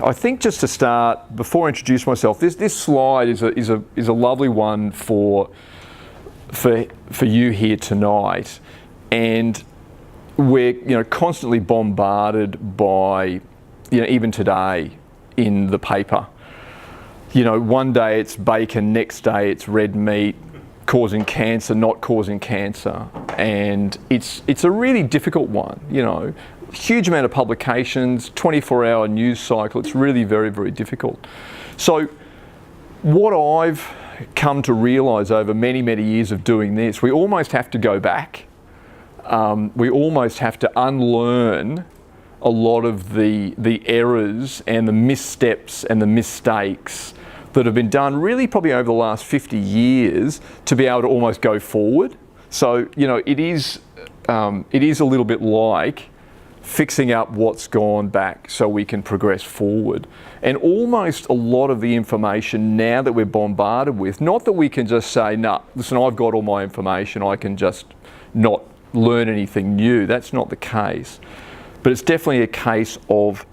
I think just to start, before I introduce myself, this slide is a lovely one for you here tonight, and we're constantly bombarded by even today in the paper. One day it's bacon, next day it's red meat, causing cancer, not causing cancer, and it's a really difficult one. Huge amount of publications, 24-hour news cycle. It's really very, very difficult. So what I've come to realise over many, many years of doing this, we almost have to go back. We almost have to unlearn a lot of the errors and the missteps and the mistakes that have been done really probably over the last 50 years to be able to almost go forward. So, it is a little bit like fixing up what's gone back so we can progress forward. And almost a lot of the information now that we're bombarded with, not that we can just say, nah, listen, I've got all my information, I can just not learn anything new. That's not the case. But it's definitely a case of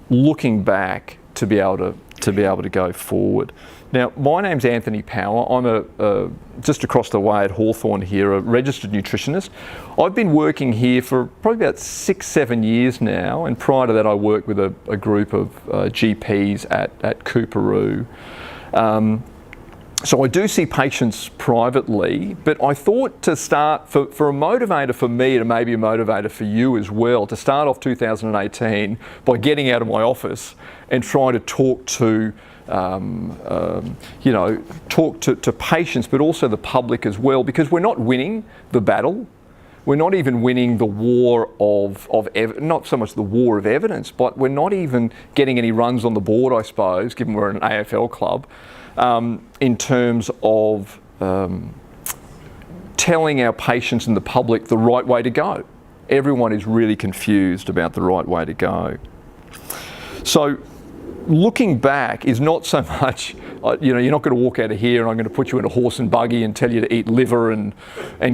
looking back to be able to go forward. Now, my name's Anthony Power. I'm just across the way at Hawthorn here, a registered nutritionist. I've been working here for probably about 6-7 years now, and prior to that I worked with a group of GPs at Coorparoo. So I do see patients privately, but I thought to start, for a motivator for me and maybe a motivator for you as well, to start off 2018 by getting out of my office and trying to talk to talk to patients, but also the public as well, because we're not winning the battle. We're not even winning the war of not so much the war of evidence, but we're not even getting any runs on the board, I suppose, given we're an AFL club, in terms of telling our patients and the public the right way to go. Everyone is really confused about the right way to go. So looking back is not so much, you're not going to walk out of here and I'm going to put you in a horse and buggy and tell you to eat liver and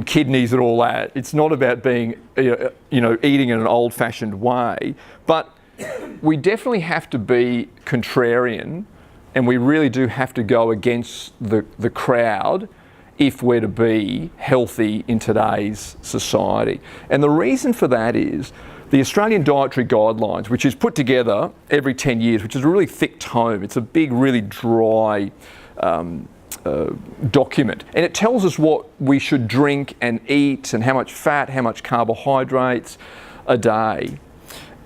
kidneys and all that. It's not about being, eating in an old-fashioned way, but we definitely have to be contrarian, and we really do have to go against the crowd if we're to be healthy in today's society. And the reason for that is the Australian Dietary Guidelines, which is put together every 10 years, which is a really thick tome. It's a big, really dry document. And it tells us what we should drink and eat and how much fat, how much carbohydrates a day.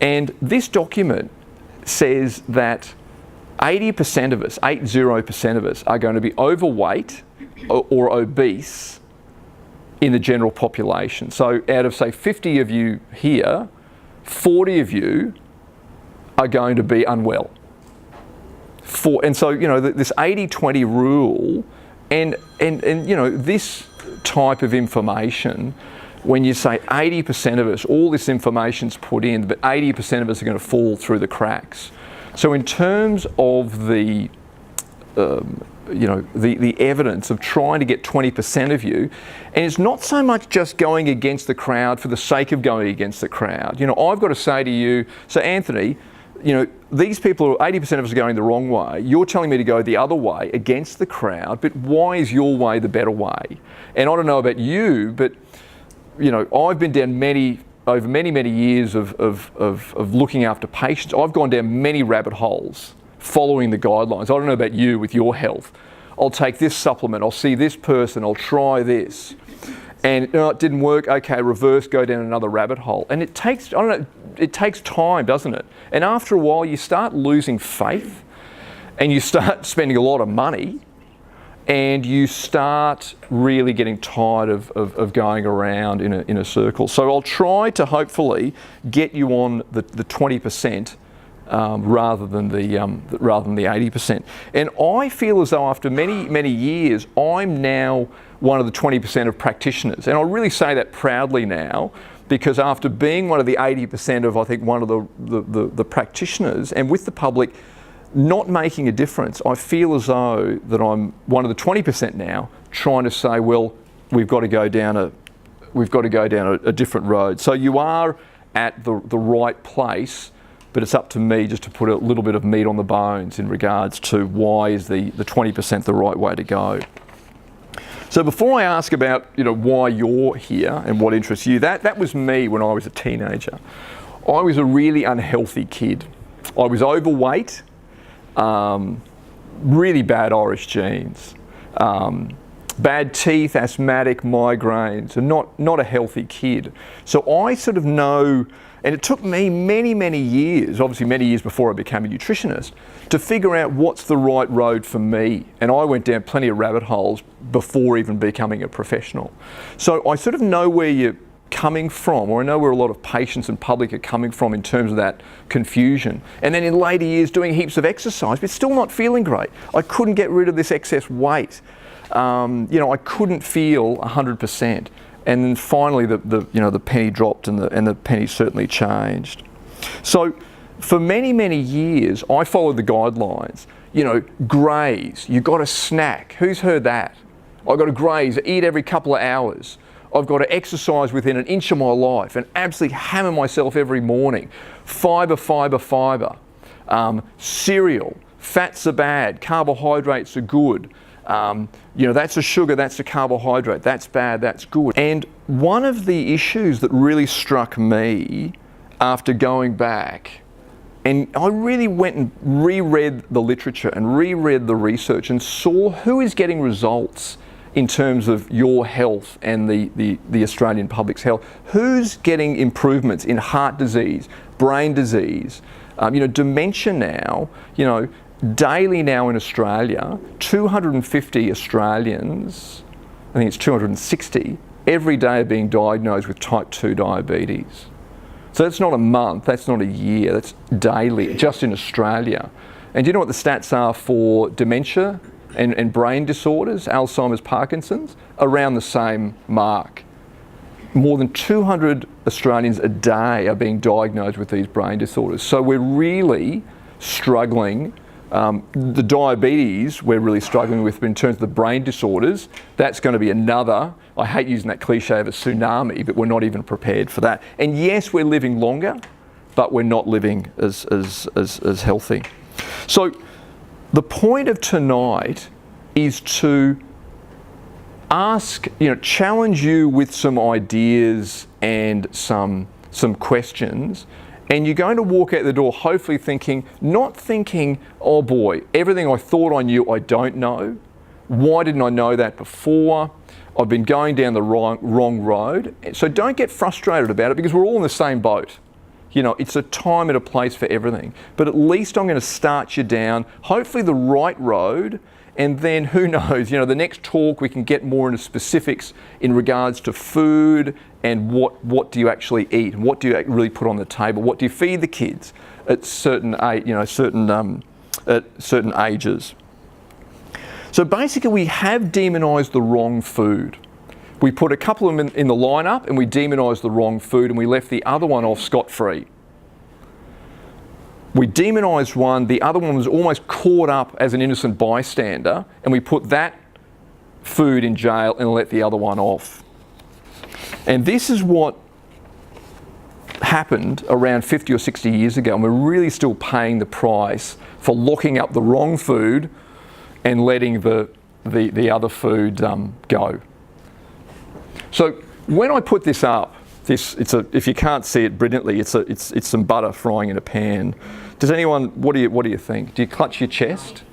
And this document says that 80% of us, 80% of us, are going to be overweight or obese in the general population. So out of, say, 50 of you here, 40 of you are going to be unwell. And so, this 80-20 rule and this type of information, when you say 80% of us, all this information's put in, but 80% of us are going to fall through the cracks. So in terms of the evidence of trying to get 20% of you, and it's not so much just going against the crowd for the sake of going against the crowd. I've got to say to you, so Anthony, these people, 80% of us are going the wrong way. You're telling me to go the other way against the crowd, but why is your way the better way? And I don't know about you, but I've been down over many years of looking after patients. I've gone down many rabbit holes following the guidelines. I don't know about you with your health. I'll take this supplement, I'll see this person, I'll try this. And it didn't work, okay, reverse, go down another rabbit hole. And it takes, it takes time, doesn't it? And after a while you start losing faith and you start spending a lot of money and you start really getting tired of going around in a circle. So I'll try to hopefully get you on the 20%. Rather than the 80%. And I feel as though after many years, I'm now one of the 20% of practitioners. And I really say that proudly now, because after being one of the 80% of, I think, one of the practitioners, and with the public not making a difference, I feel as though that I'm one of the 20% now trying to say, well, we've got to go down a different road. So you are at the right place, but it's up to me just to put a little bit of meat on the bones in regards to why is the 20% the right way to go. So before I ask about, why you're here and what interests you, that was me when I was a teenager. I was a really unhealthy kid. I was overweight, really bad Irish genes, bad teeth, asthmatic, migraines, and not a healthy kid. So I sort of know, and it took me many, many years, obviously many years before I became a nutritionist, to figure out what's the right road for me. And I went down plenty of rabbit holes before even becoming a professional. So I sort of know where you're coming from, or I know where a lot of patients and public are coming from in terms of that confusion. And then in later years doing heaps of exercise, but still not feeling great. I couldn't get rid of this excess weight. I couldn't feel 100%. And then finally, the penny dropped, and the penny certainly changed. So, for many, many years, I followed the guidelines. Graze. You got to snack. Who's heard that? I've got to graze. Eat every couple of hours. I've got to exercise within an inch of my life and absolutely hammer myself every morning. Fibre, fibre, fibre. Cereal. Fats are bad. Carbohydrates are good. That's a sugar, that's a carbohydrate, that's bad, that's good. And one of the issues that really struck me after going back, and I really went and reread the literature and reread the research and saw who is getting results in terms of your health and the Australian public's health. Who's getting improvements in heart disease, brain disease, dementia now, daily now in Australia, 250 Australians, I think it's 260, every day are being diagnosed with type 2 diabetes. So that's not a month, that's not a year, that's daily, just in Australia. And do you know what the stats are for dementia and brain disorders, Alzheimer's, Parkinson's? Around the same mark. More than 200 Australians a day are being diagnosed with these brain disorders. So we're really struggling. The diabetes we're really struggling with, but in terms of the brain disorders, that's going to be another, I hate using that cliche of a tsunami, but we're not even prepared for that. And yes, we're living longer, but we're not living as healthy. So the point of tonight is to challenge you with some ideas and some questions. And you're going to walk out the door hopefully not thinking, oh boy, everything I thought I knew, I don't know. Why didn't I know that before? I've been going down the wrong road. So don't get frustrated about it, because we're all in the same boat. It's a time and a place for everything. But at least I'm going to start you down, hopefully the right road. And then who knows, the next talk we can get more into specifics in regards to food and what do you actually eat, and what do you really put on the table, what do you feed the kids at certain ages. So basically we have demonised the wrong food. We put a couple of them in the lineup and we demonised the wrong food, and we left the other one off scot-free. We demonised one, the other one was almost caught up as an innocent bystander, and we put that food in jail and let the other one off. And this is what happened around 50 or 60 years ago, and we're really still paying the price for locking up the wrong food and letting the other food go. So when I put this up, if you can't see it brilliantly, it's some butter frying in a pan. Does anyone? What do you think? Do you clutch your chest?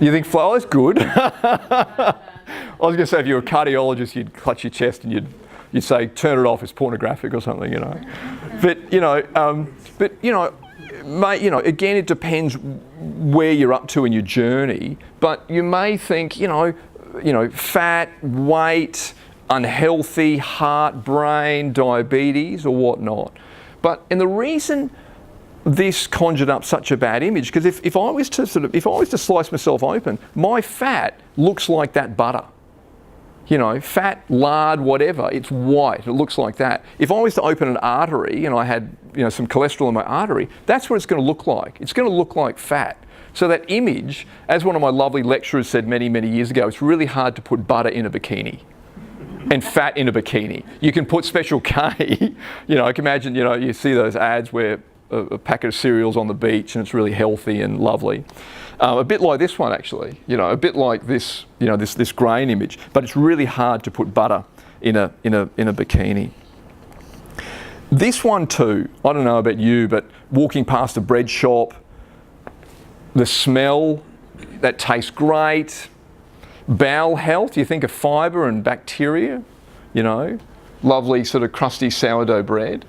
You think flour is good? I was going to say if you're a cardiologist, you'd clutch your chest and you'd say turn it off, it's pornographic or something, But mate, again, it depends where you're up to in your journey. But you may think, fat, weight, unhealthy, heart, brain, diabetes, or whatnot. And the reason this conjured up such a bad image, because if I was to slice myself open, my fat looks like that butter. Fat, lard, whatever, it's white, it looks like that. If I was to open an artery and I had some cholesterol in my artery, that's what it's going to look like. It's going to look like fat. So that image, as one of my lovely lecturers said many, many years ago, it's really hard to put butter in a bikini and fat in a bikini. You can put Special K, you know, I can imagine, you know, you see those ads where a packet of cereals on the beach and it's really healthy and lovely. A bit like this one actually, you know, a bit like this, you know, this grain image, but it's really hard to put butter in a bikini. This one too, I don't know about you, but walking past a bread shop, the smell, that tastes great. Bowel health, you think of fibre and bacteria, you know, lovely sort of crusty sourdough bread.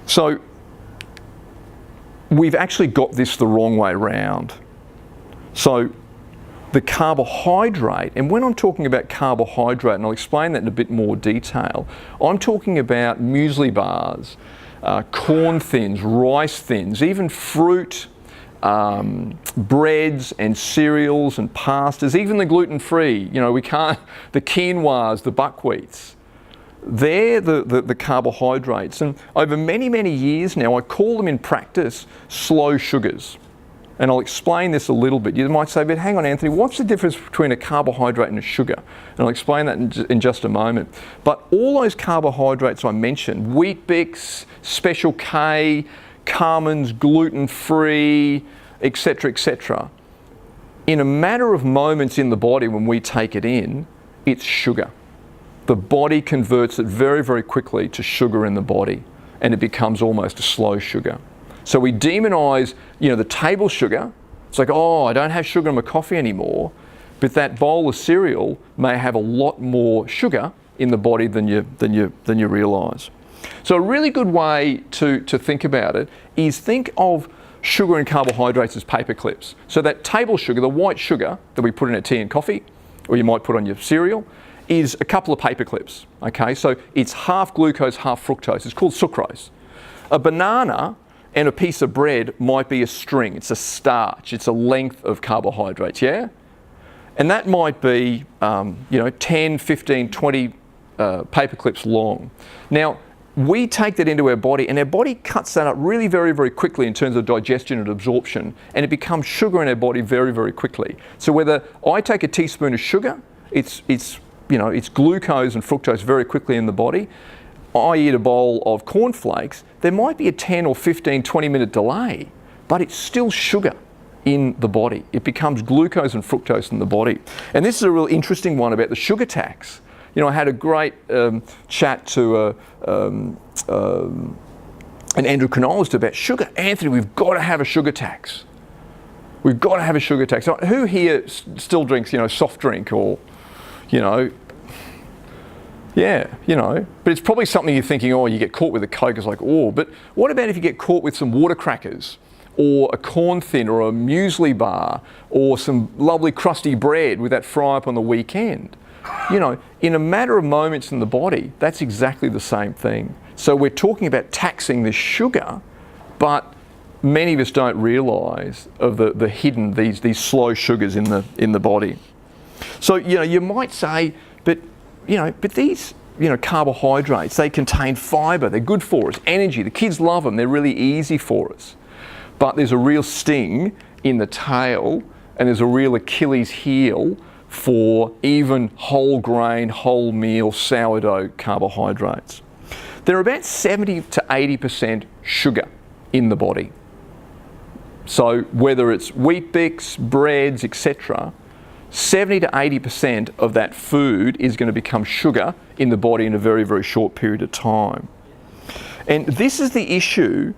So we've actually got this the wrong way round. So the carbohydrate, and when I'm talking about carbohydrate, and I'll explain that in a bit more detail, I'm talking about muesli bars, corn thins, rice thins, even fruit, breads and cereals and pastas, even the gluten-free, you know, the quinoas, the buckwheats. They're the carbohydrates, and over many, many years now, I call them in practice slow sugars. And I'll explain this a little bit. You might say, but hang on, Anthony, what's the difference between a carbohydrate and a sugar? And I'll explain that in just a moment. But all those carbohydrates I mentioned, Wheat Bix, Special K, Carmen's, gluten-free, etc., in a matter of moments in the body when we take it in, it's sugar. The body converts it very, very quickly to sugar in the body, and it becomes almost a slow sugar. So we demonise, you know, the table sugar. It's like, oh, I don't have sugar in my coffee anymore, but that bowl of cereal may have a lot more sugar in the body than you realise. So a really good way to think about it is think of sugar and carbohydrates as paper clips. So that table sugar, the white sugar that we put in a tea and coffee, or you might put on your cereal, is a couple of paper clips, okay? So it's half glucose, half fructose. It's called sucrose. A banana and a piece of bread might be a string. It's a starch. It's a length of carbohydrates, yeah? And that might be, 10, 15, 20 paper clips long. Now, we take that into our body, and our body cuts that up really very, very quickly in terms of digestion and absorption, and it becomes sugar in our body very, very quickly. So whether I take a teaspoon of sugar, it's glucose and fructose very quickly in the body. I eat a bowl of cornflakes, there might be a 10 or 15, 20-minute delay, but it's still sugar in the body. It becomes glucose and fructose in the body. And this is a real interesting one about the sugar tax. You know, I had a great chat to an endocrinologist about sugar. Anthony, we've got to have a sugar tax. We've got to have a sugar tax. So who here still drinks, soft drink or, yeah, but it's probably something you're thinking, oh, you get caught with a Coke, it's like, oh, but what about if you get caught with some water crackers or a corn thin or a muesli bar or some lovely crusty bread with that fry up on the weekend? In a matter of moments in the body, that's exactly the same thing. So we're talking about taxing the sugar, but many of us don't realise of the hidden, these slow sugars in the body. So, you might say, but these, carbohydrates, they contain fibre, they're good for us, energy, the kids love them, they're really easy for us. But there's a real sting in the tail, and there's a real Achilles heel for even whole grain, whole meal, sourdough carbohydrates. They're about 70 to 80% sugar in the body. So whether it's Wheat Bix, breads, etc., 70 to 80% of that food is going to become sugar in the body in a very, very short period of time. And this is the issue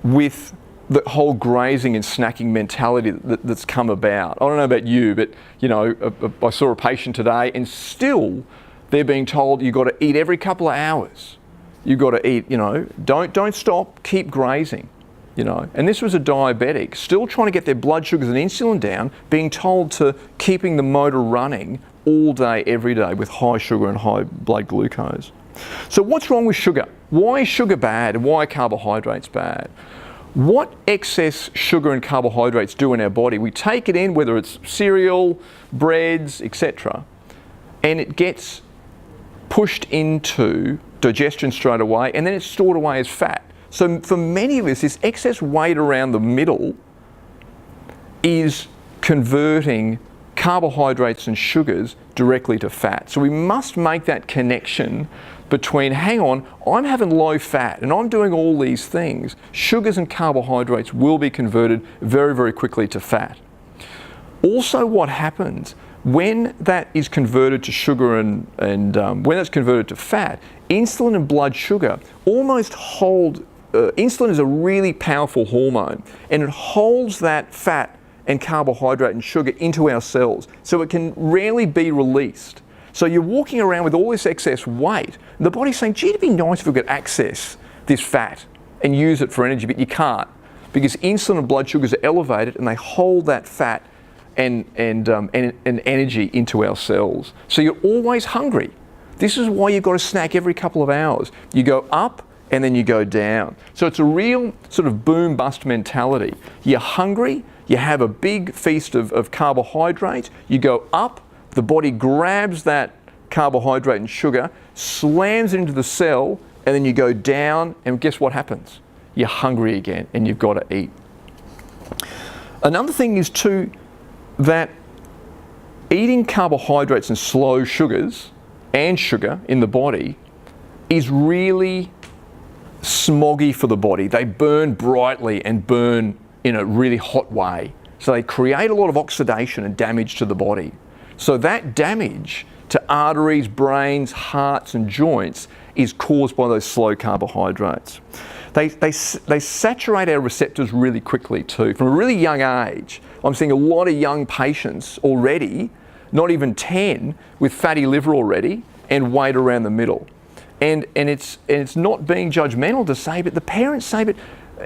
with the whole grazing and snacking mentality that's come about. I don't know about you, but I saw a patient today and still they're being told you've got to eat every couple of hours. You've got to eat, don't stop, keep grazing. And this was a diabetic, still trying to get their blood sugars and insulin down, being told to keeping the motor running all day, every day with high sugar and high blood glucose. So what's wrong with sugar? Why is sugar bad and why are carbohydrates bad? What excess sugar and carbohydrates do in our body, we take it in, whether it's cereal, breads, etc., and it gets pushed into digestion straight away, and then it's stored away as fat. So for many of us, this excess weight around the middle is converting carbohydrates and sugars directly to fat. So we must make that connection between, hang on, I'm having low fat and I'm doing all these things. Sugars and carbohydrates will be converted very, very quickly to fat. Also, what happens when that is converted to sugar and when that's converted to fat, insulin and blood sugar almost hold, insulin is a really powerful hormone and it holds that fat and carbohydrate and sugar into our cells, so it can rarely be released. So you're walking around with all this excess weight, and the body's saying, gee, it'd be nice if we could access this fat and use it for energy, but you can't, because insulin and blood sugars are elevated and they hold that fat and energy into our cells. So you're always hungry. This is why you've got to snack every couple of hours. You go up and then you go down. So it's a real sort of boom bust mentality. You're hungry, you have a big feast of carbohydrates, you go up, the body grabs that carbohydrate and sugar, slams it into the cell, and then you go down, and guess what happens? You're hungry again, and you've got to eat. Another thing is too, that eating carbohydrates and slow sugars and sugar in the body is really smoggy for the body. They burn brightly and burn in a really hot way. So they create a lot of oxidation and damage to the body. So that damage to arteries, brains, hearts and joints is caused by those slow carbohydrates. They saturate our receptors really quickly too. From a really young age, I'm seeing a lot of young patients already, not even 10, with fatty liver already and weight around the middle. And it's not being judgmental to say, but the parents say, but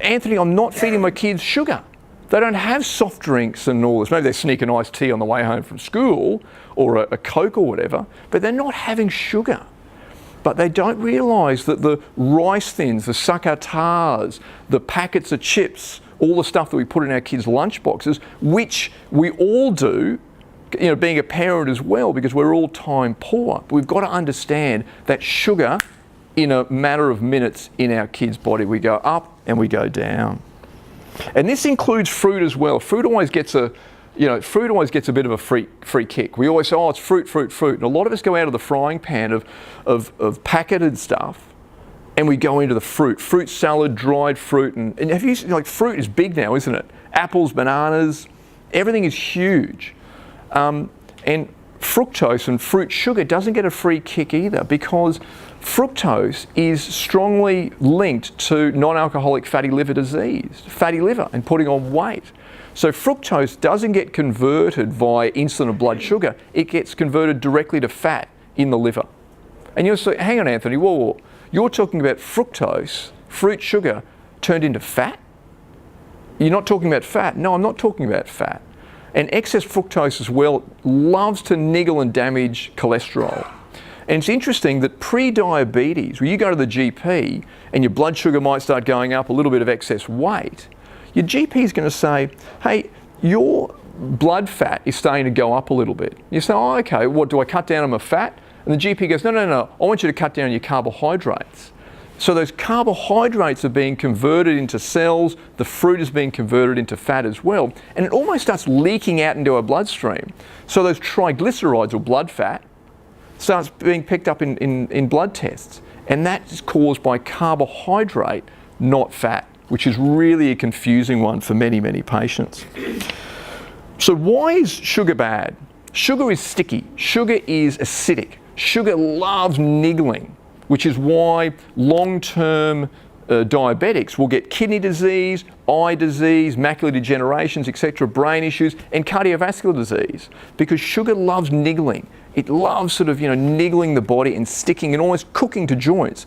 Anthony, I'm not feeding my kids sugar. They don't have soft drinks and all this. Maybe they sneak an iced tea on the way home from school or a Coke or whatever, but they're not having sugar. But they don't realise that the rice thins, the succatars, the packets of chips, all the stuff that we put in our kids' lunch boxes, which we all do, you know, being a parent as well, because we're all time poor. But we've got to understand that sugar, in a matter of minutes in our kids' body, we go up and we go down. And this includes fruit as well. Fruit always gets a bit of a free kick. We always say, oh, it's fruit, fruit, fruit. And a lot of us go out of the frying pan of packeted stuff and we go into the fruit salad, dried fruit. And have you seen, like, fruit is big now, isn't it? Apples, bananas, everything is huge. And fructose and fruit sugar doesn't get a free kick either, because fructose is strongly linked to non-alcoholic fatty liver disease, fatty liver, and putting on weight. So fructose doesn't get converted via insulin or blood sugar, it gets converted directly to fat in the liver. And you'll say, hang on Anthony, whoa, you're talking about fructose, fruit sugar, turned into fat? You're not talking about fat? No, I'm not talking about fat. And excess fructose as well loves to niggle and damage cholesterol. And it's interesting that pre-diabetes, where you go to the GP and your blood sugar might start going up, a little bit of excess weight, your GP is going to say, hey, your blood fat is starting to go up a little bit. You say, oh, okay, what, do I cut down on my fat? And the GP goes, no, I want you to cut down on your carbohydrates. So those carbohydrates are being converted into cells, the fruit is being converted into fat as well, and it almost starts leaking out into our bloodstream. So those triglycerides, or blood fat, starts being picked up in blood tests, and that is caused by carbohydrate, not fat, which is really a confusing one for many, many patients. So why is sugar bad? Sugar is sticky, sugar is acidic, sugar loves niggling, which is why long-term diabetics will get kidney disease, eye disease, macular degenerations, etc., brain issues, and cardiovascular disease, because sugar loves niggling. It loves sort of, niggling the body and sticking and almost cooking joints.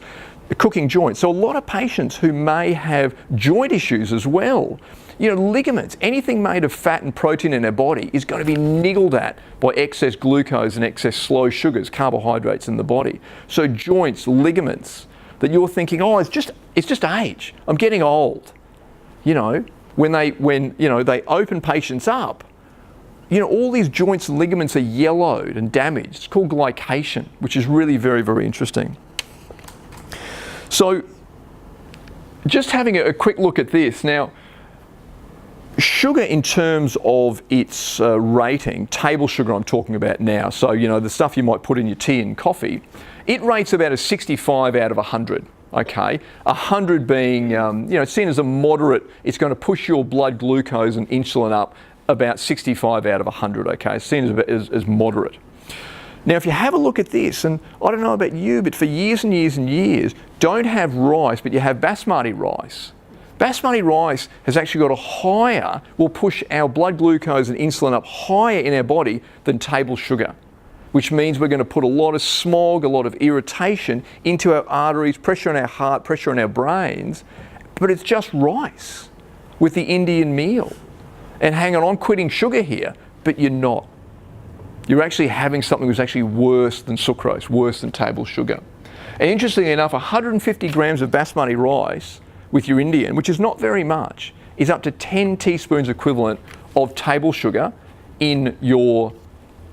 So a lot of patients who may have joint issues as well, ligaments, anything made of fat and protein in our body is going to be niggled at by excess glucose and excess slow sugars, carbohydrates in the body. So joints, ligaments, that you're thinking, oh, it's just age. I'm getting old. When they open patients up, all these joints and ligaments are yellowed and damaged. It's called glycation, which is really very, very interesting. So just having a quick look at this. Now, Sugar, in terms of its rating, table sugar I'm talking about now, so you know the stuff you might put in your tea and coffee, it rates about a 65 out of 100. Okay, 100 being seen as a moderate. It's going to push your blood glucose and insulin up about 65 out of 100. Okay, it's seen as moderate. Now, if you have a look at this, and I don't know about you, but for years and years and years, don't have rice, but you have basmati rice. Basmati rice has actually got a higher, will push our blood glucose and insulin up higher in our body than table sugar, which means we're going to put a lot of smog, a lot of irritation into our arteries, pressure on our heart, pressure on our brains, but it's just rice with the Indian meal. And hang on, I'm quitting sugar here, but you're not. You're actually having something that's actually worse than sucrose, worse than table sugar. And interestingly enough, 150 grams of basmati rice with your Indian, which is not very much, is up to 10 teaspoons equivalent of table sugar in your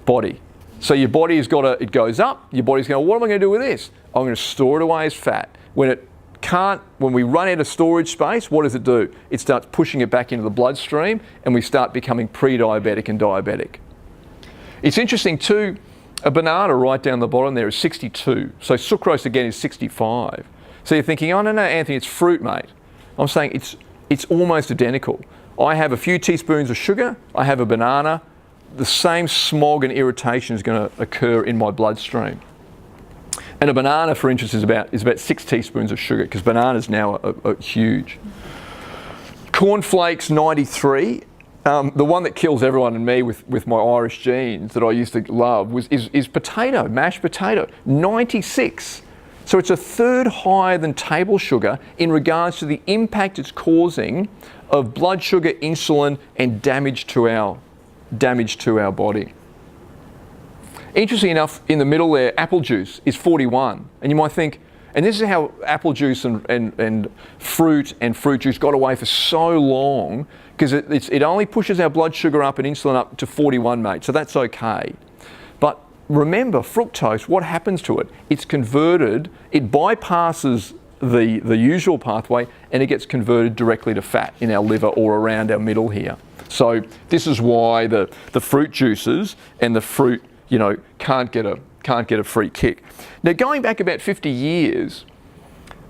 body. So your body has got it goes up, your body's going, what am I going to do with this? I'm going to store it away as fat. When we run out of storage space, what does it do? It starts pushing it back into the bloodstream and we start becoming pre-diabetic and diabetic. It's interesting too, a banana right down the bottom there is 62. So sucrose again is 65. So you're thinking, oh no, Anthony, it's fruit, mate. I'm saying it's almost identical. I have a few teaspoons of sugar, I have a banana, the same smog and irritation is going to occur in my bloodstream. And a banana, for instance, is about 6 teaspoons of sugar, because bananas now are huge. Cornflakes, 93. The one that kills everyone and me with my Irish genes that I used to love is potato, mashed potato, 96. So it's a third higher than table sugar in regards to the impact it's causing of blood sugar, insulin, and damage to our body. Interesting enough, in the middle there, apple juice is 41. And you might think, and this is how apple juice and fruit juice got away for so long, because it only pushes our blood sugar up and insulin up to 41, mate. So that's okay. But remember, fructose, what happens to it? It's converted, it bypasses the usual pathway and it gets converted directly to fat in our liver or around our middle here. So this is why the fruit juices and the fruit, can't get a free kick. Now, going back about 50 years,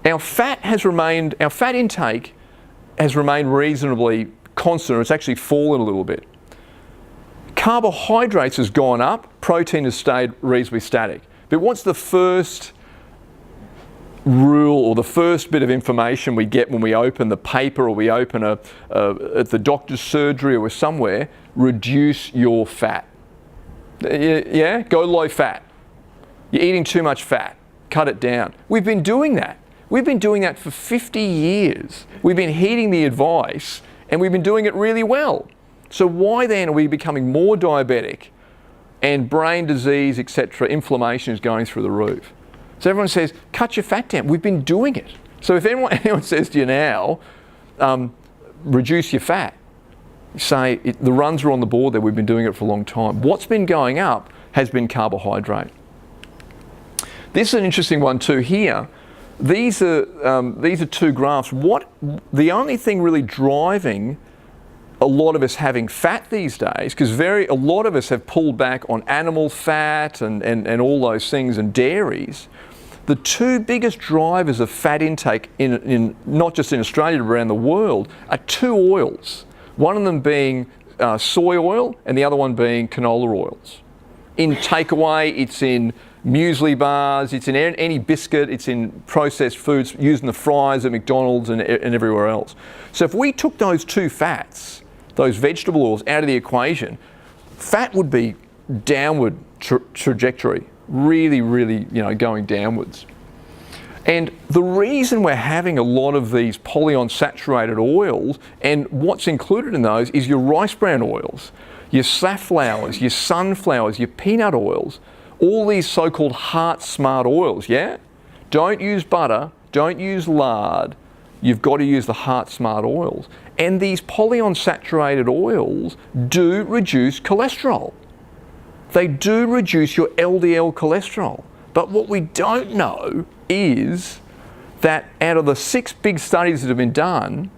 our fat intake has remained reasonably constant, or it's actually fallen a little bit. Carbohydrates has gone up, protein has stayed reasonably static. But what's the first rule or the first bit of information we get when we open the paper or we open at the doctor's surgery or somewhere? Reduce your fat. Yeah, go low fat. You're eating too much fat. Cut it down. We've been doing that. We've been doing that for 50 years. We've been heeding the advice and we've been doing it really well. So why then are we becoming more diabetic and brain disease, etc., inflammation is going through the roof? So everyone says, cut your fat down. We've been doing it. So if anyone says to you now, reduce your fat, say the runs are on the board there, we've been doing it for a long time. What's been going up has been carbohydrate. This is an interesting one too here. These are two graphs. The only thing really driving a lot of us having fat these days, because a lot of us have pulled back on animal fat and all those things and dairies. The two biggest drivers of fat intake in not just in Australia but around the world are two oils. One of them being soy oil and the other one being canola oils. In takeaway, it's in muesli bars, it's in any biscuit, it's in processed foods used in the fries at McDonald's and everywhere else. So if we took those two fats, those vegetable oils, out of the equation, fat would be downward trajectory, really, going downwards. And the reason we're having a lot of these polyunsaturated oils, and what's included in those is your rice bran oils, your safflowers, your sunflowers, your peanut oils, all these so-called heart smart oils, yeah? Don't use butter, don't use lard, you've got to use the heart smart oils. And these polyunsaturated oils do reduce cholesterol. They do reduce your LDL cholesterol. But what we don't know is that out of the 6 big studies that have been done,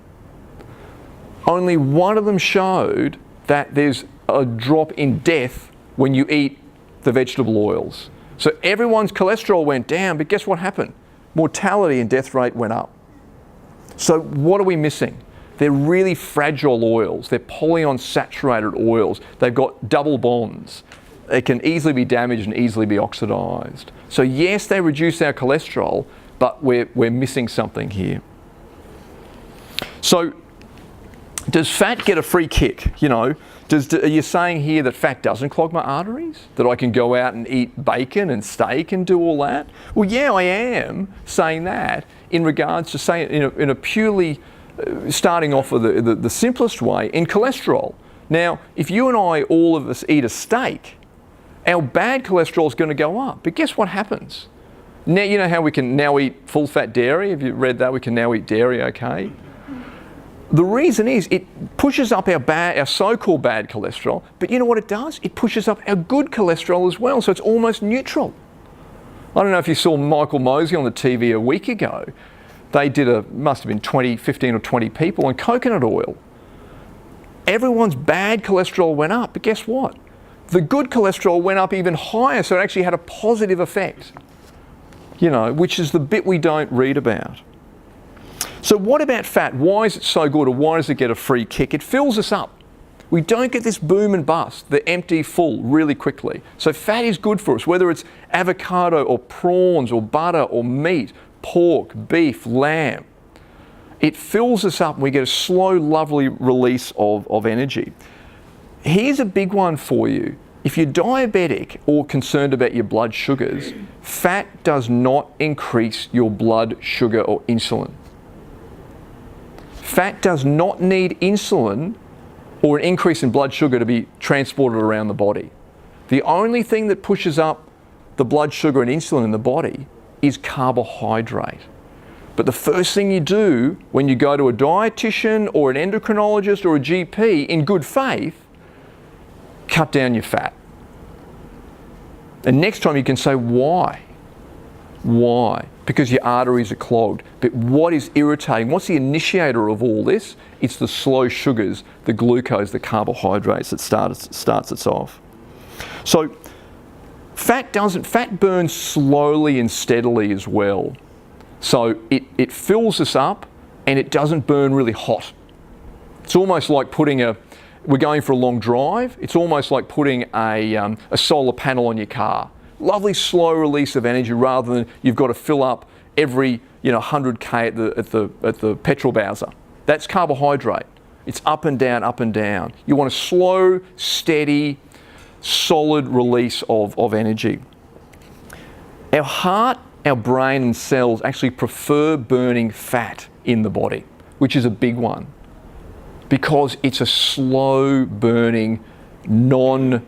only one of them showed that there's a drop in death when you eat the vegetable oils. So everyone's cholesterol went down, but guess what happened? Mortality and death rate went up. So what are we missing? They're really fragile oils. They're polyunsaturated oils. They've got double bonds. They can easily be damaged and easily be oxidized. So yes, they reduce our cholesterol, but we're missing something here. So does fat get a free kick? You know, are you saying here that fat doesn't clog my arteries? That I can go out and eat bacon and steak and do all that? Well, yeah, I am saying that in regards to saying in a purely starting off with the simplest way in cholesterol. Now, if you and I, all of us, eat a steak, our bad cholesterol is going to go up. But guess what happens? Now, you know how we can now eat full-fat dairy? Have you read that? We can now eat dairy, okay? The reason is it pushes up our so-called bad cholesterol, but you know what it does? It pushes up our good cholesterol as well, so it's almost neutral. I don't know if you saw Michael Mosley on the TV a week ago. They did must have been 15 or 20 people on coconut oil. Everyone's bad cholesterol went up, but guess what? The good cholesterol went up even higher, so it actually had a positive effect. You know, which is the bit we don't read about. So what about fat? Why is it so good, or why does it get a free kick? It fills us up. We don't get this boom and bust, the empty full, really quickly. So fat is good for us, whether it's avocado or prawns or butter or meat, pork, beef, lamb. It fills us up and we get a slow, lovely release of energy. Here's a big one for you. If you're diabetic or concerned about your blood sugars, fat does not increase your blood sugar or insulin. Fat does not need insulin or an increase in blood sugar to be transported around the body. The only thing that pushes up the blood sugar and insulin in the body is carbohydrate. But the first thing you do when you go to a dietitian or an endocrinologist or a GP in good faith, cut down your fat. And next time you can say, why? Why? Because your arteries are clogged. But what is irritating? What's the initiator of all this? It's the slow sugars, the glucose, the carbohydrates that starts us off. So fat burns slowly and steadily as well. So it fills us up and it doesn't burn really hot. It's almost like we're going for a long drive. It's almost like putting a solar panel on your car. Lovely slow release of energy rather than you've got to fill up every 100k at the petrol bowser. That's carbohydrate. It's up and down, up and down. You want a slow, steady, solid release of energy. Our heart, our brain and cells actually prefer burning fat in the body, which is a big one, because it's a slow burning, it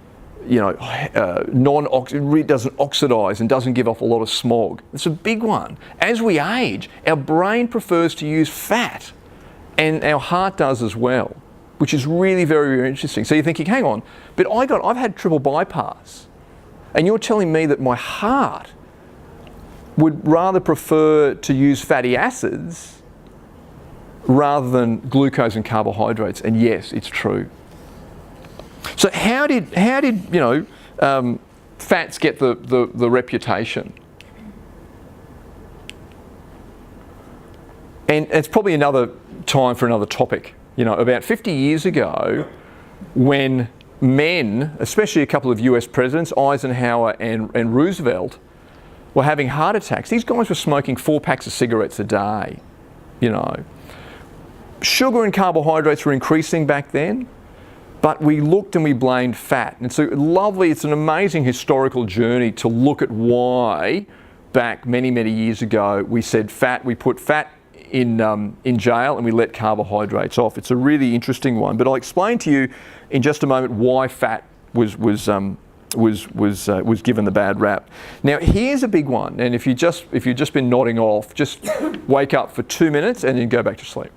doesn't oxidize and doesn't give off a lot of smog. It's a big one. As we age, our brain prefers to use fat, and our heart does as well, which is really very, very interesting. So you're thinking, hang on, but I've had triple bypass, and you're telling me that my heart would rather prefer to use fatty acids rather than glucose and carbohydrates. And yes, it's true. So how did fats get the reputation? And it's probably another time for another topic. About 50 years ago, when men, especially a couple of US presidents, Eisenhower and Roosevelt, were having heart attacks, these guys were smoking 4 packs of cigarettes a day. Sugar and carbohydrates were increasing back then, but we looked and we blamed fat. And it's it's an amazing historical journey to look at why back many, many years ago we said we put fat in jail and we let carbohydrates off. It's a really interesting one, but I'll explain to you in just a moment why fat was given the bad rap. Now here's a big one, and if you've just been nodding off, just wake up for 2 minutes and then go back to sleep.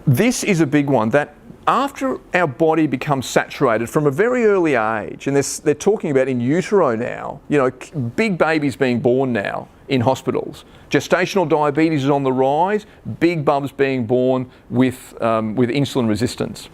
This is a big one, that after our body becomes saturated from a very early age, and they're talking about in utero now, you know, big babies being born now in hospitals. Gestational diabetes is on the rise, big bubs being born with insulin resistance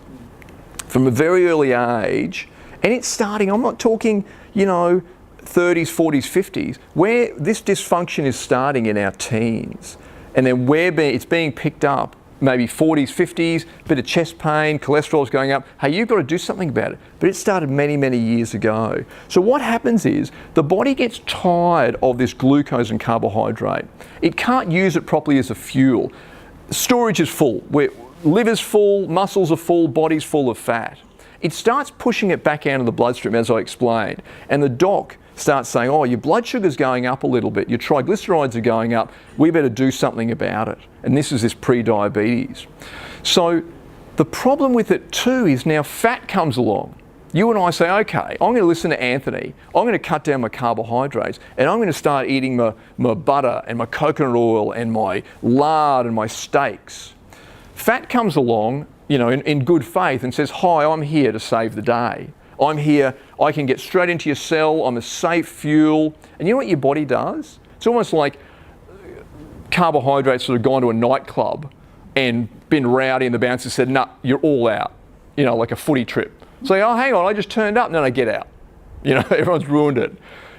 from a very early age. And it's starting, I'm not talking, you know, 30s, 40s, 50s, where this dysfunction is starting in our teens. And then it's being picked up maybe 40s, 50s, bit of chest pain, cholesterol's going up. Hey, you've got to do something about it. But it started many, many years ago. So what happens is the body gets tired of this glucose and carbohydrate. It can't use it properly as a fuel. Storage is full. Liver's full, muscles are full, body's full of fat. It starts pushing it back out of the bloodstream, as I explained. And the doc starts saying, oh, your blood sugar's going up a little bit, your triglycerides are going up, we better do something about it. And this is this pre-diabetes. So the problem with it too is now fat comes along. You and I say, okay, I'm going to listen to Anthony, I'm going to cut down my carbohydrates, and I'm going to start eating my butter and my coconut oil and my lard and my steaks. Fat comes along, you know, in good faith and says, hi, I'm here to save the day. I'm here, I can get straight into your cell, I'm a safe fuel. And you know what your body does? It's almost like carbohydrates sort of gone to a nightclub and been rowdy and the bouncer said, nah, you're all out. You know, like a footy trip. So, oh, hang on, I just turned up, and then I get out. You know, everyone's ruined it.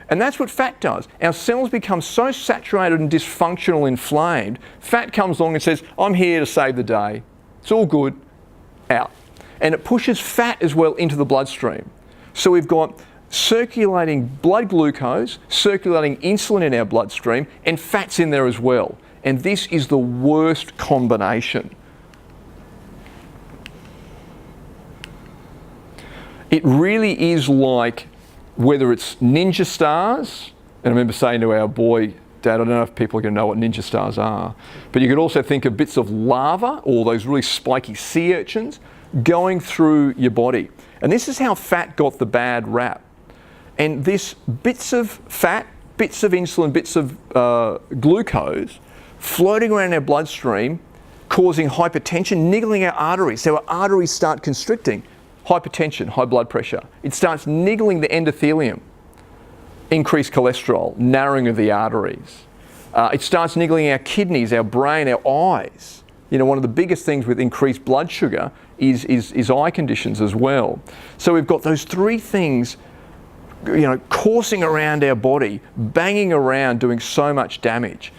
And that's what fat does. Our cells become so saturated and dysfunctional, inflamed, fat comes along and says, I'm here to save the day. It's all good, out. And it pushes fat as well into the bloodstream. So we've got circulating blood glucose, circulating insulin in our bloodstream, and fat's in there as well. And this is the worst combination. It really is like whether it's Ninja Stars, and I remember saying to our boy, Dad, I don't know if people are going to know what Ninja Stars are, but you could also think of bits of lava or those really spiky sea urchins going through your body. And this is how fat got the bad rap. And this bits of fat, bits of insulin, bits of glucose floating around our bloodstream, causing hypertension, niggling our arteries. So our arteries start constricting. Hypertension, high blood pressure. It starts niggling the endothelium. Increased cholesterol, narrowing of the arteries. It starts niggling our kidneys, our brain, our eyes. You know, one of the biggest things with increased blood sugar is eye conditions as well. So we've got those three things, you know, coursing around our body, banging around, doing so much damage.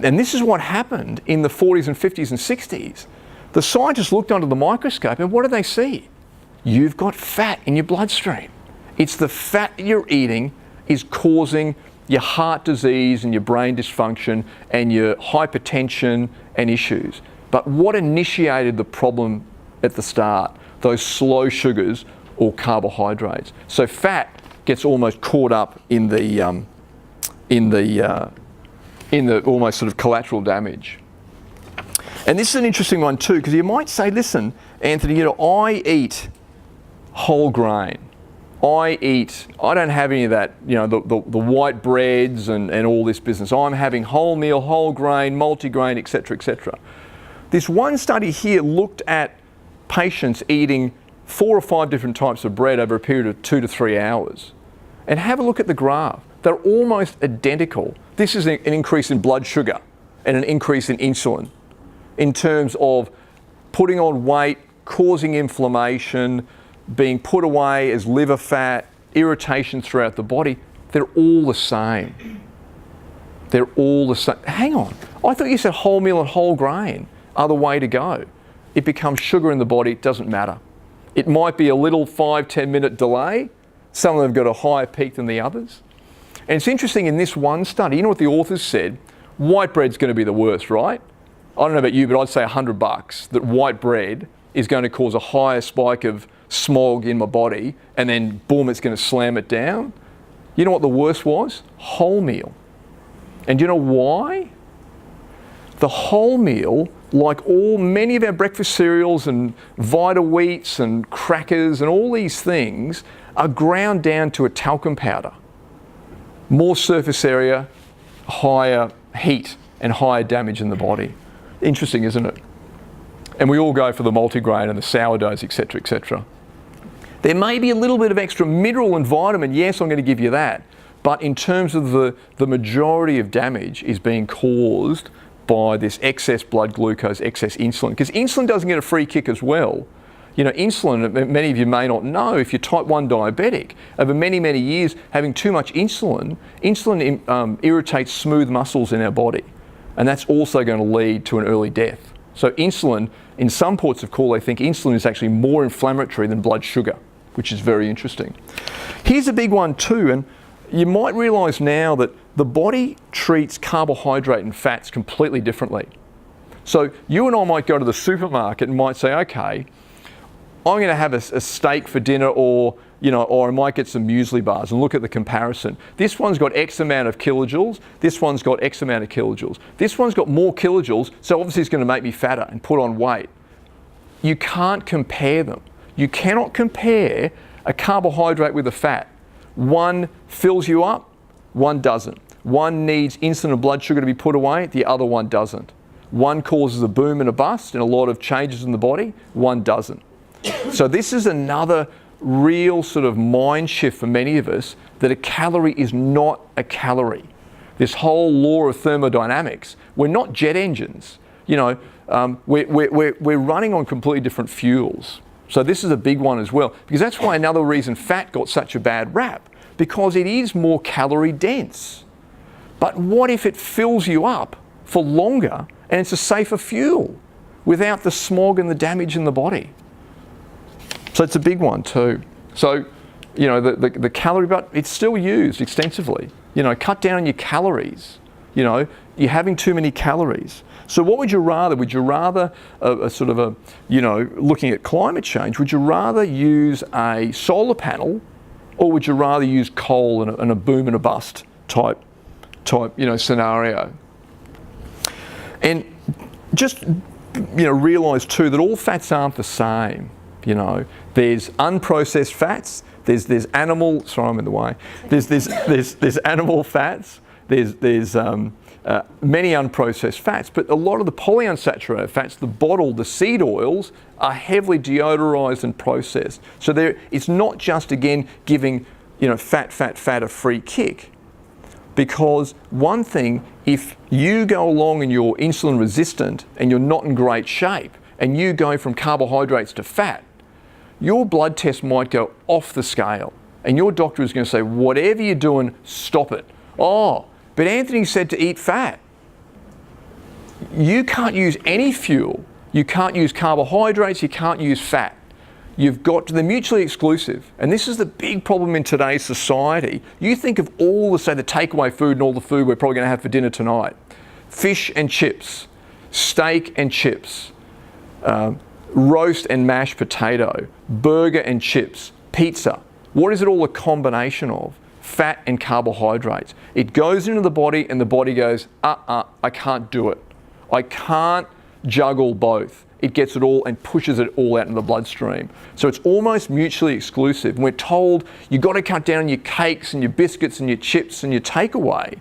And this is what happened in the 40s and 50s and 60s. The scientists looked under the microscope and what did they see? You've got fat in your bloodstream. It's the fat that you're eating is causing your heart disease and your brain dysfunction and your hypertension and issues. But what initiated the problem at the start? Those slow sugars or carbohydrates. So fat gets almost caught up in the almost sort of collateral damage. And this is an interesting one too, because you might say, listen, Anthony, you know, I eat whole grain. I don't have any of that, you know, the white breads and all this business. I'm having wholemeal, whole grain, multigrain, etc., etc. This one study here looked at patients eating 4 or 5 different types of bread over a period of 2 to 3 hours. And have a look at the graph. They're almost identical. This is an increase in blood sugar and an increase in insulin in terms of putting on weight, causing inflammation, being put away as liver fat, irritation throughout the body. They're all the same. They're all the same. Hang on, I thought you said wholemeal and whole grain are the way to go. It becomes sugar in the body, it doesn't matter. It might be a little 5-10 minute delay. Some of them have got a higher peak than the others. And it's interesting in this one study, you know what the authors said? White bread's going to be the worst, right? I don't know about you, but I'd say $100 that white bread is going to cause a higher spike of smog in my body, and then boom, it's going to slam it down. You know what the worst was? Wholemeal. And do you know why? The wholemeal, like many of our breakfast cereals and Vita Wheats and crackers and all these things, are ground down to a talcum powder. More surface area, higher heat and higher damage in the body. Interesting, isn't it? And we all go for the multigrain and the sourdoughs, etc., etc. There may be a little bit of extra mineral and vitamin, yes, I'm going to give you that. But in terms of the majority of damage is being caused by this excess blood glucose, excess insulin. Because insulin doesn't get a free kick as well. You know, insulin, many of you may not know, if you're type 1 diabetic, over many, many years, having too much insulin irritates smooth muscles in our body. And that's also going to lead to an early death. So insulin, in some ports of call, they think insulin is actually more inflammatory than blood sugar, which is very interesting. Here's a big one too, and you might realise now that the body treats carbohydrate and fats completely differently. So you and I might go to the supermarket and might say, okay, I'm going to have a steak for dinner, or I might get some muesli bars, and look at the comparison. This one's got X amount of kilojoules, this one's got X amount of kilojoules. This one's got more kilojoules, so obviously it's going to make me fatter and put on weight. You can't compare them. You cannot compare a carbohydrate with a fat. One fills you up, one doesn't. One needs insulin and blood sugar to be put away, the other one doesn't. One causes a boom and a bust and a lot of changes in the body, one doesn't. So this is another real sort of mind shift for many of us, that a calorie is not a calorie. This whole law of thermodynamics, we're not jet engines. We're running on completely different fuels. So this is a big one as well, because that's why another reason fat got such a bad rap, because it is more calorie dense. But what if it fills you up for longer and it's a safer fuel without the smog and the damage in the body? So it's a big one too. So, the calorie, but it's still used extensively. Cut down on your calories. You're having too many calories. So what would you rather? Would you rather looking at climate change, would you rather use a solar panel, or would you rather use coal and a boom and a bust type scenario? And just, realise too that all fats aren't the same. There's unprocessed fats. There's animal. Sorry, I'm in the way. There's animal fats. There's many unprocessed fats, but a lot of the polyunsaturated fats, the bottled, the seed oils, are heavily deodorized and processed. So it's not just again giving fat a free kick. Because one thing, if you go along and you're insulin resistant and you're not in great shape, and you go from carbohydrates to fat, your blood test might go off the scale. And your doctor is going to say, whatever you're doing, stop it. Oh, but Anthony said to eat fat. You can't use any fuel. You can't use carbohydrates, you can't use fat. You've got to, they're mutually exclusive. And this is the big problem in today's society. You think of all the takeaway food and all the food we're probably going to have for dinner tonight. Fish and chips, steak and chips, roast and mashed potato, burger and chips, pizza. What is it all a combination of? Fat and carbohydrates. It goes into the body and the body goes, I can't do it. I can't juggle both. It gets it all and pushes it all out in the bloodstream. So it's almost mutually exclusive. And we're told you've got to cut down on your cakes and your biscuits and your chips and your takeaway.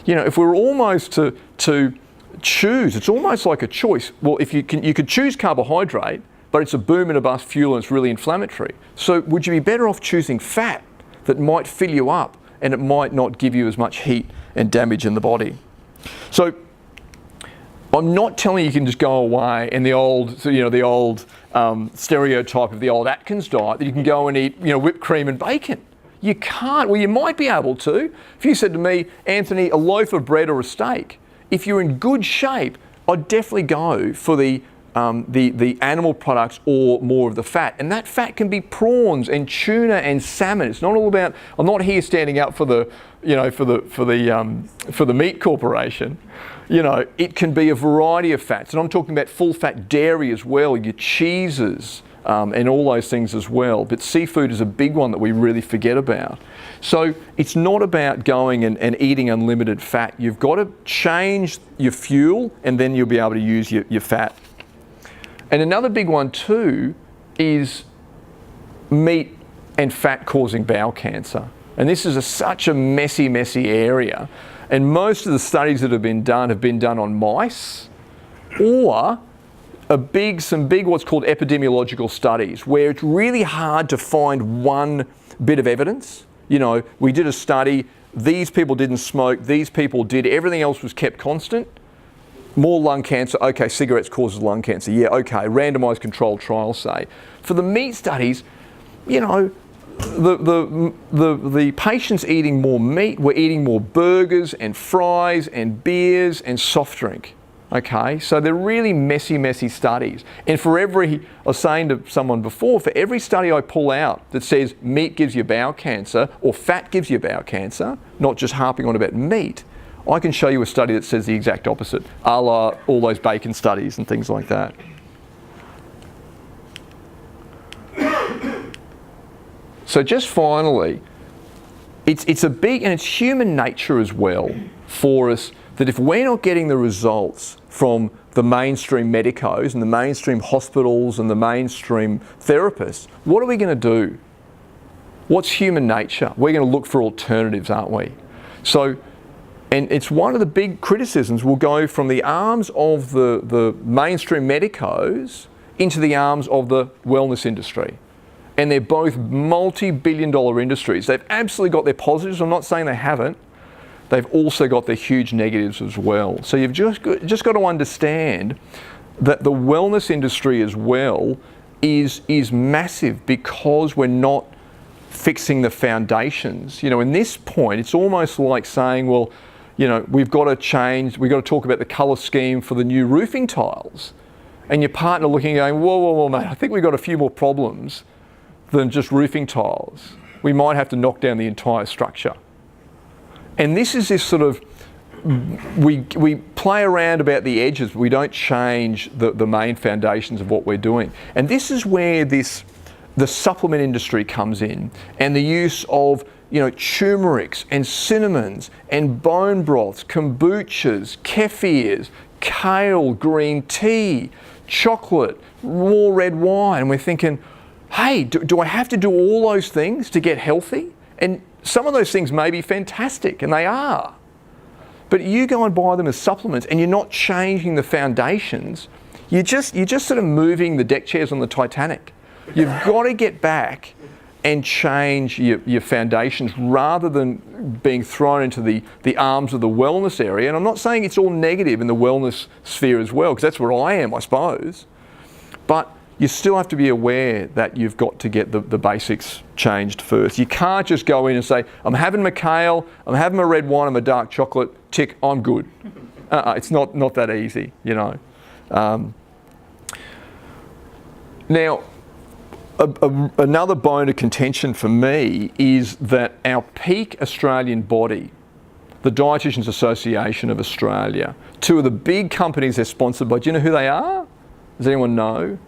If we're almost to choose, it's almost like a choice. Well, if you could choose carbohydrate, but it's a boom and a bust fuel and it's really inflammatory. So would you be better off choosing fat that might fill you up and it might not give you as much heat and damage in the body? So I'm not telling you can just go away and the old stereotype of the old Atkins diet that you can go and eat whipped cream and bacon. You can't. Well, you might be able to. If you said to me, Anthony, a loaf of bread or a steak, if you're in good shape, I'd definitely go for the animal products or more of the fat. And that fat can be prawns and tuna and salmon. It's not all about, I'm not here standing up for the meat corporation. It can be a variety of fats. And I'm talking about full fat dairy as well, your cheeses, and all those things as well. But seafood is a big one that we really forget about. So it's not about going and eating unlimited fat. You've got to change your fuel and then you'll be able to use your fat. And another big one too is meat and fat causing bowel cancer. And this is such a messy area. And most of the studies that have been done on mice or some big what's called epidemiological studies where it's really hard to find one bit of evidence. You know, we did a study, these people didn't smoke, these people did, everything else was kept constant. More lung cancer, okay, cigarettes causes lung cancer, yeah, okay, randomised controlled trials say. For the meat studies, you know, the patients eating more meat were eating more burgers and fries and beers and soft drink. Okay, so they're really messy studies. And for every, I was saying to someone before, for every study I pull out that says meat gives you bowel cancer or fat gives you bowel cancer, not just harping on about meat, I can show you a study that says the exact opposite, a la all those bacon studies and things like that. So just finally, it's a big, and it's human nature as well for us, that if we're not getting the results from the mainstream medicos and the mainstream hospitals and the mainstream therapists, what are we going to do? What's human nature? We're going to look for alternatives, aren't we? So, and it's one of the big criticisms will go from the arms of the mainstream medicos into the arms of the wellness industry. And they're both multi-billion-dollar industries. They've absolutely got their positives. I'm not saying they haven't. They've also got their huge negatives as well. So you've just got to understand that the wellness industry as well is massive because we're not fixing the foundations. You know, in this point, it's almost like saying, well, you know, we've got to change, we've got to talk about the colour scheme for the new roofing tiles. And your partner looking and going, whoa, mate, I think we've got a few more problems than just roofing tiles. We might have to knock down the entire structure. And this is this sort of, we play around about the edges, but we don't change the main foundations of what we're doing. And this is where the supplement industry comes in, and the use of, you know, turmerics and cinnamons and bone broths, kombuchas, kefirs, kale, green tea, chocolate, raw red wine. And we're thinking, hey, do I have to do all those things to get healthy? And some of those things may be fantastic, and they are. But you go and buy them as supplements and you're not changing the foundations. You're just sort of moving the deck chairs on the Titanic. You've got to get back and change your foundations rather than being thrown into the arms of the wellness area. And I'm not saying it's all negative in the wellness sphere as well, because that's where I am, I suppose. But you still have to be aware that you've got to get the basics changed first. You can't just go in and say, I'm having my kale, I'm having my red wine, I'm a dark chocolate, tick, I'm good. It's not that easy, you know. Now, another bone of contention for me is that our peak Australian body, the Dietitians Association of Australia, two of the big companies they're sponsored by, do you know who they are? Does anyone know?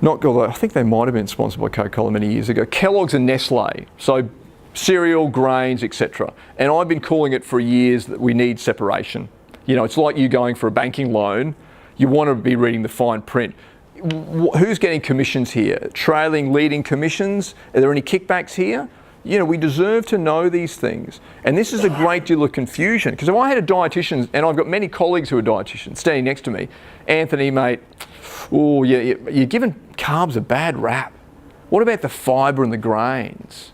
Not Coca-Cola, I think they might have been sponsored by Coca-Cola many years ago. Kellogg's and Nestle, so cereal, grains, etc. And I've been calling it for years that we need separation. You know, it's like you going for a banking loan. You want to be reading the fine print. Who's getting commissions here? Trailing, leading commissions? Are there any kickbacks here? You know, we deserve to know these things. And this is a great deal of confusion, because if I had a dietitian, and I've got many colleagues who are dietitians standing next to me, Anthony, mate, oh, yeah, you're giving carbs a bad rap. What about the fibre and the grains?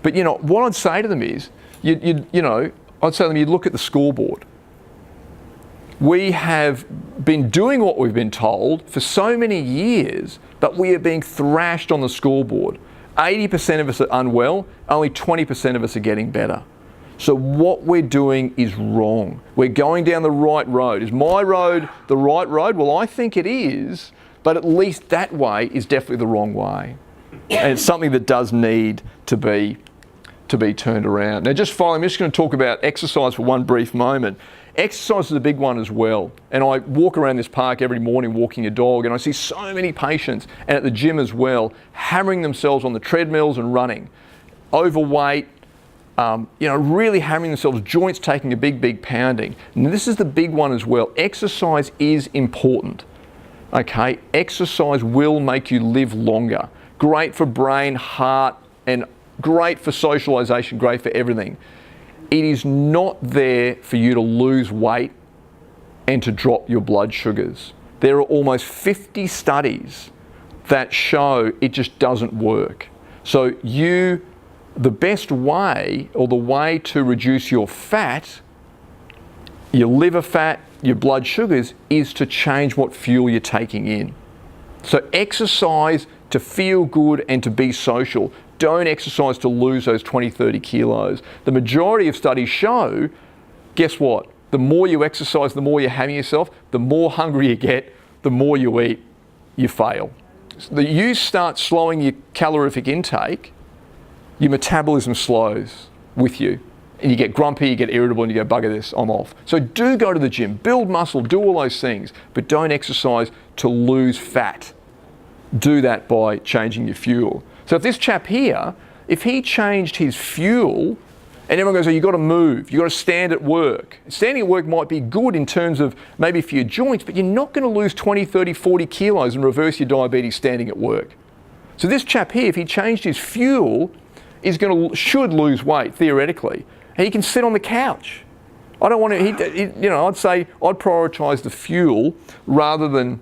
But, you know, what I'd say to them is, you know, I'd say to them, you look at the scoreboard. We have been doing what we've been told for so many years, but we are being thrashed on the scoreboard. 80% of us are unwell, only 20% of us are getting better. So what we're doing is wrong. We're going down the right road. Is my road the right road? Well, I think it is, but at least that way is definitely the wrong way. And it's something that does need to be turned around. Now, just finally, I'm just going to talk about exercise for one brief moment. Exercise is a big one as well. And I walk around this park every morning walking a dog, and I see so many patients, and at the gym as well, hammering themselves on the treadmills and running. Overweight, you know, really hammering themselves, joints taking a big pounding. And this is the big one as well. Exercise is important. Okay, exercise will make you live longer. Great for brain, heart, and great for socialisation, great for everything. It is not there for you to lose weight and to drop your blood sugars. there are almost 50 studies that show it just doesn't work. So the best way, or the way to reduce your fat, your liver fat, your blood sugars, is to change what fuel you're taking in. So exercise to feel good and to be social. Don't exercise to lose those 20, 30 kilos. The majority of studies show, guess what? The more you exercise, the more you're having yourself, the more hungry you get, the more you eat, you fail. So you start slowing your calorific intake, your metabolism slows with you. And you get grumpy, you get irritable, and you go, bugger this, I'm off. So do go to the gym, build muscle, do all those things, but don't exercise to lose fat. Do that by changing your fuel. So if this chap here, if he changed his fuel, and everyone goes, oh, you've got to move, you've got to stand at work. Standing at work might be good in terms of maybe for your joints, but you're not going to lose 20, 30, 40 kilos and reverse your diabetes standing at work. So this chap here, if he changed his fuel, should lose weight, theoretically. And he can sit on the couch. I don't want to, I'd say I'd prioritise the fuel rather than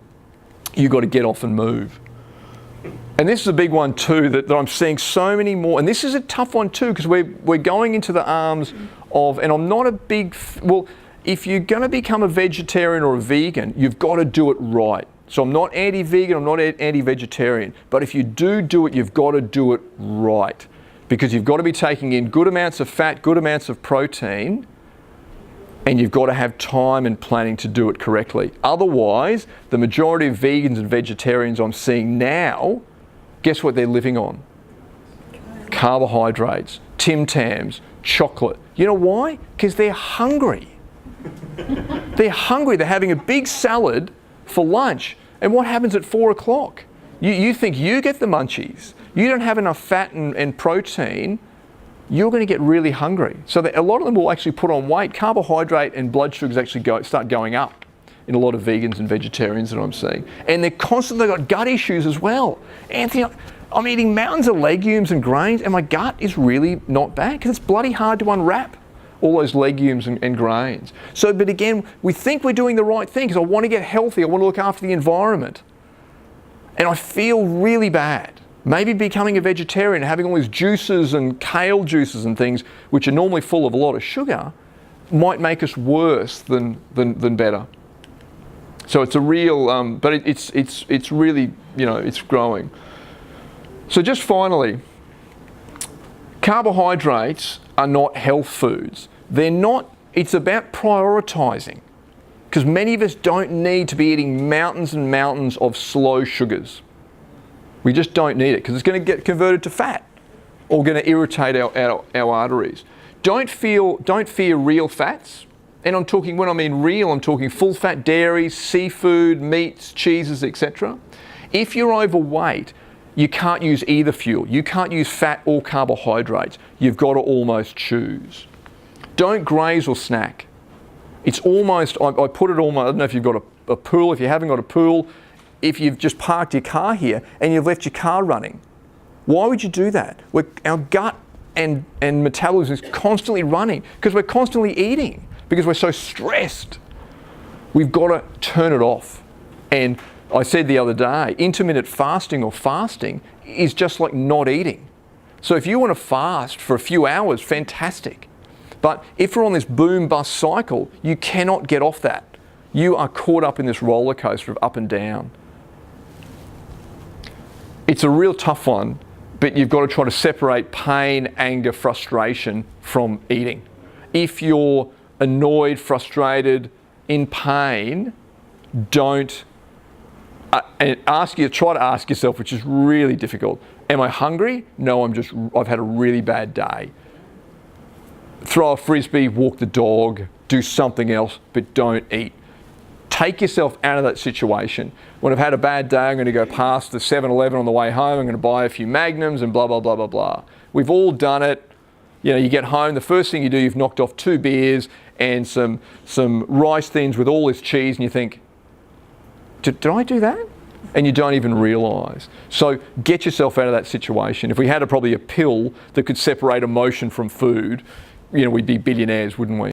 you got to get off and move. And this is a big one too, that I'm seeing so many more, and this is a tough one too, because we're going into the arms of, and I'm not a big, if you're going to become a vegetarian or a vegan, you've got to do it right. So I'm not anti-vegan, I'm not anti-vegetarian, but if you do it, you've got to do it right. Because you've got to be taking in good amounts of fat, good amounts of protein, and you've got to have time and planning to do it correctly. Otherwise, the majority of vegans and vegetarians I'm seeing now, guess what they're living on? Carbohydrates, Tim Tams, chocolate. You know why? Because they're hungry. They're hungry. They're having a big salad for lunch. And what happens at 4 o'clock? You think you get the munchies. You don't have enough fat and protein, you're going to get really hungry. So a lot of them will actually put on weight. Carbohydrate and blood sugars actually start going up in a lot of vegans and vegetarians that I'm seeing. And they're constantly got gut issues as well. Anthony, I'm eating mountains of legumes and grains and my gut is really not bad because it's bloody hard to unwrap all those legumes and grains. So, but again, we think we're doing the right thing because I want to get healthy, I want to look after the environment. And I feel really bad. Maybe becoming a vegetarian, having all these juices and kale juices and things, which are normally full of a lot of sugar, might make us worse than better. So it's a real, but it's really, it's growing. So just finally, carbohydrates are not health foods. They're not, it's about prioritising. Because many of us don't need to be eating mountains and mountains of slow sugars. We just don't need it because it's going to get converted to fat or going to irritate our arteries. Don't fear real fats. And when I mean real, I'm talking full fat dairies, seafood, meats, cheeses, etc. If you're overweight, you can't use either fuel. You can't use fat or carbohydrates. You've got to almost choose. Don't graze or snack. It's almost, I put it almost, I don't know if you've got a pool, if you haven't got a pool, if you've just parked your car here and you've left your car running. Why would you do that? Our gut and metabolism is constantly running because we're constantly eating because we're so stressed. We've got to turn it off. And I said the other day, intermittent fasting or fasting is just like not eating. So if you want to fast for a few hours, fantastic. But if we're on this boom-bust cycle, you cannot get off that. You are caught up in this roller coaster of up and down. It's a real tough one, but you've got to try to separate pain, anger, frustration from eating. If you're annoyed, frustrated, in pain, don't and try to ask yourself, which is really difficult. Am I hungry? No, I've had a really bad day. Throw a frisbee, walk the dog, do something else, but don't eat. Take yourself out of that situation. When I've had a bad day, I'm going to go past the 7-Eleven on the way home, I'm going to buy a few Magnums and blah, blah, blah, blah, blah. We've all done it. You get home, the first thing you do, you've knocked off 2 beers and some rice thins with all this cheese, and you think, did I do that? And you don't even realise. So get yourself out of that situation. If we had probably a pill that could separate emotion from food, we'd be billionaires, wouldn't we?